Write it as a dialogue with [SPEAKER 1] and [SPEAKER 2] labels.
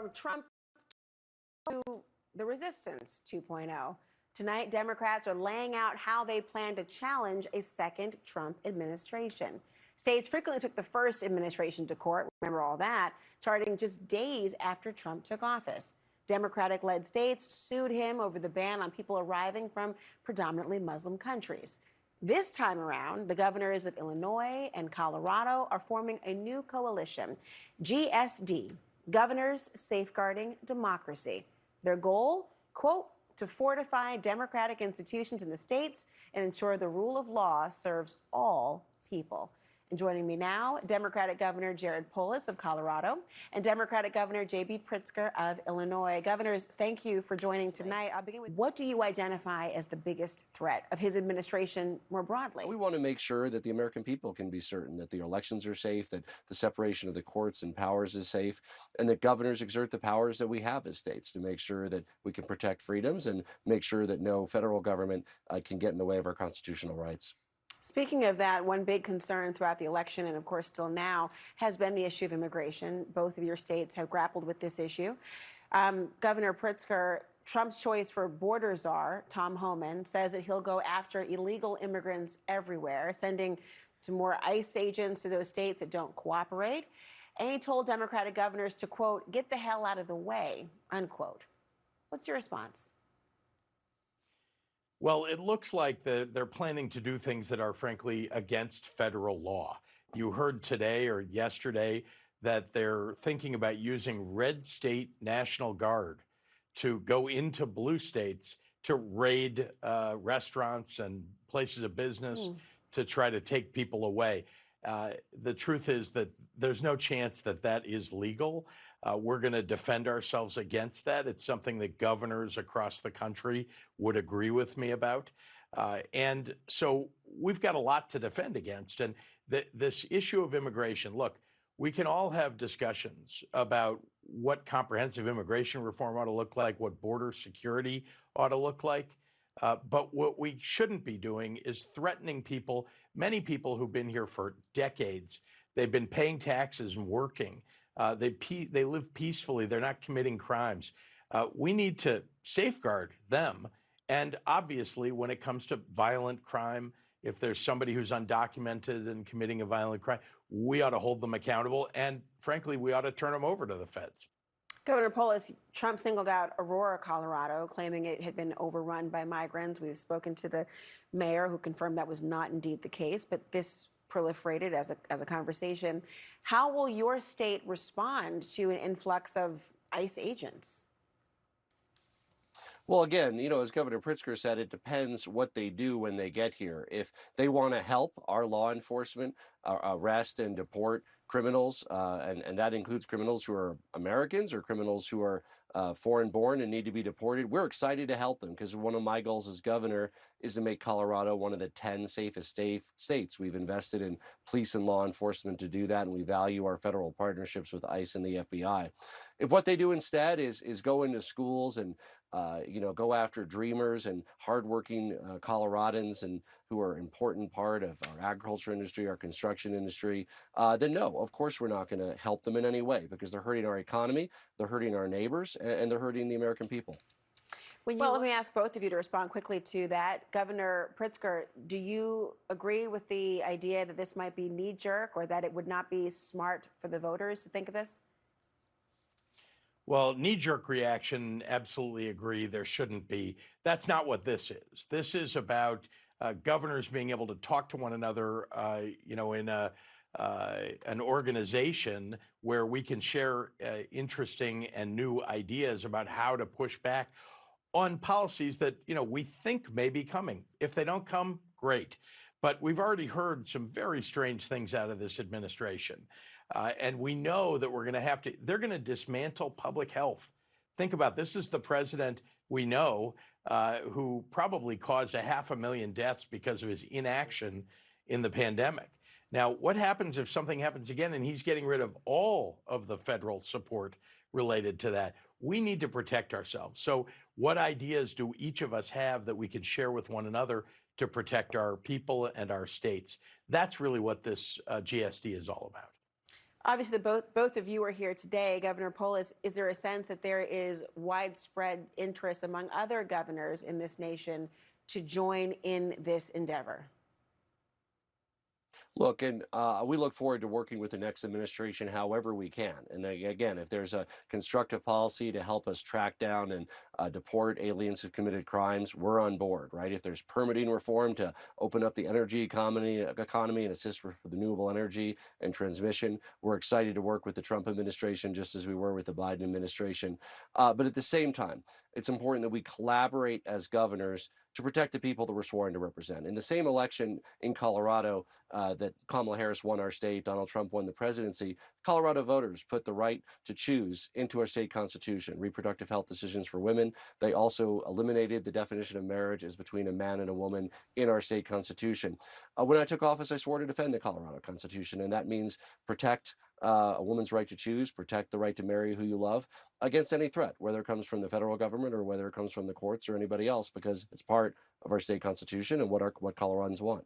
[SPEAKER 1] From Trump to the resistance 2.0. Tonight, Democrats are laying out how they plan to challenge a second Trump administration. States frequently took the first administration to court, remember all that, starting just days after Trump took office. Democratic-led states sued him over the ban on people arriving from predominantly Muslim countries. This time around, the governors of Illinois and Colorado are forming a new coalition, GSD, Governors Safeguarding Democracy. Their goal, quote, to fortify democratic institutions in the states and ensure the rule of law serves all people. And joining me now, Democratic Governor Jared Polis of Colorado and Democratic Governor J.B. Pritzker of Illinois. Governors, thank you for joining tonight. I'll begin with, what do you identify as the biggest threat of his administration more broadly?
[SPEAKER 2] We want to make sure that the American people can be certain that the elections are safe, that the separation of the courts and powers is safe, and that governors exert the powers that we have as states to make sure that we can protect freedoms and make sure that no federal government can get in the way of our constitutional rights.
[SPEAKER 1] Speaking of that, one big concern throughout the election, and of course still now, has been the issue of immigration. Both of your states have grappled with this issue. Governor Pritzker, Trump's choice for border czar, Tom Homan, says that he'll go after illegal immigrants everywhere, sending to more ICE agents to those states that don't cooperate. And he told Democratic governors to, quote, get the hell out of the way, unquote. What's your response?
[SPEAKER 3] Well, it looks like they're planning to do things that are, frankly, against federal law. You heard today or yesterday that they're thinking about using red state National Guard to go into blue states to raid restaurants and places of business to try to take people away. The truth is that there's no chance that that is legal. We're going to defend ourselves against that. It's something that governors across the country would agree with me about. And so we've got a lot to defend against. And this issue of immigration, look, we can all have discussions about what comprehensive immigration reform ought to look like, what border security ought to look like. But what we shouldn't be doing is threatening people, many people who've been here for decades. They've been paying taxes and working. They live peacefully. They're not committing crimes. We need to safeguard them. And obviously, when it comes to violent crime, if there's somebody who's undocumented and committing a violent crime, we ought to hold them accountable. And frankly, we ought to turn them over to the feds.
[SPEAKER 1] Governor Polis, Trump singled out Aurora, Colorado, claiming it had been overrun by migrants. We've spoken to the mayor who confirmed that was not indeed the case, but this proliferated as a conversation. How will your state respond to an influx of ICE agents?
[SPEAKER 2] Well, again, as Governor Pritzker said, it depends what they do when they get here. If they want to help our law enforcement arrest and deport criminals, and that includes criminals who are Americans or criminals who are foreign-born and need to be deported, we're excited to help them because one of my goals as governor is to make Colorado one of the 10 safest states. We've invested in police and law enforcement to do that, and we value our federal partnerships with ICE and the FBI. If what they do instead is go into schools and go after dreamers and hardworking Coloradans and who are an important part of our agriculture industry, our construction industry, then no, of course we're not going to help them in any way because they're hurting our economy, they're hurting our neighbors, and they're hurting the American people.
[SPEAKER 1] Well, let me ask both of you to respond quickly to that. Governor Pritzker, do you agree with the idea that this might be knee-jerk or that it would not be smart for the voters to think of this?
[SPEAKER 3] Well, knee-jerk reaction, absolutely agree. There shouldn't be. That's not what this is. This is about governors being able to talk to one another, in an organization where we can share interesting and new ideas about how to push back on policies that, we think may be coming. If they don't come, great. But we've already heard some very strange things out of this administration. And we know that they're going to dismantle public health. Think about this is the president we know who probably caused 500,000 deaths because of his inaction in the pandemic. Now, what happens if something happens again and he's getting rid of all of the federal support related to that? We need to protect ourselves. So what ideas do each of us have that we can share with one another to protect our people and our states? That's really what this GSD is all about.
[SPEAKER 1] Obviously, both of you are here today. Governor Polis, is there a sense that there is widespread interest among other governors in this nation to join in this endeavor?
[SPEAKER 2] Look, and we look forward to working with the next administration however we can. And again, if there's a constructive policy to help us track down and deport aliens who've committed crimes, we're on board, right? If there's permitting reform to open up the energy economy and assist with renewable energy and transmission, we're excited to work with the Trump administration just as we were with the Biden administration. But at the same time, it's important that we collaborate as governors to protect the people that we're sworn to represent. In the same election in Colorado that Kamala Harris won our state, Donald Trump won the presidency, Colorado voters put the right to choose into our state constitution, reproductive health decisions for women. They also eliminated the definition of marriage as between a man and a woman in our state constitution. When I took office, I swore to defend the Colorado Constitution, and that means protect a woman's right to choose, protect the right to marry who you love against any threat, whether it comes from the federal government or whether it comes from the courts or anybody else, because it's part of our state constitution and what Coloradans want.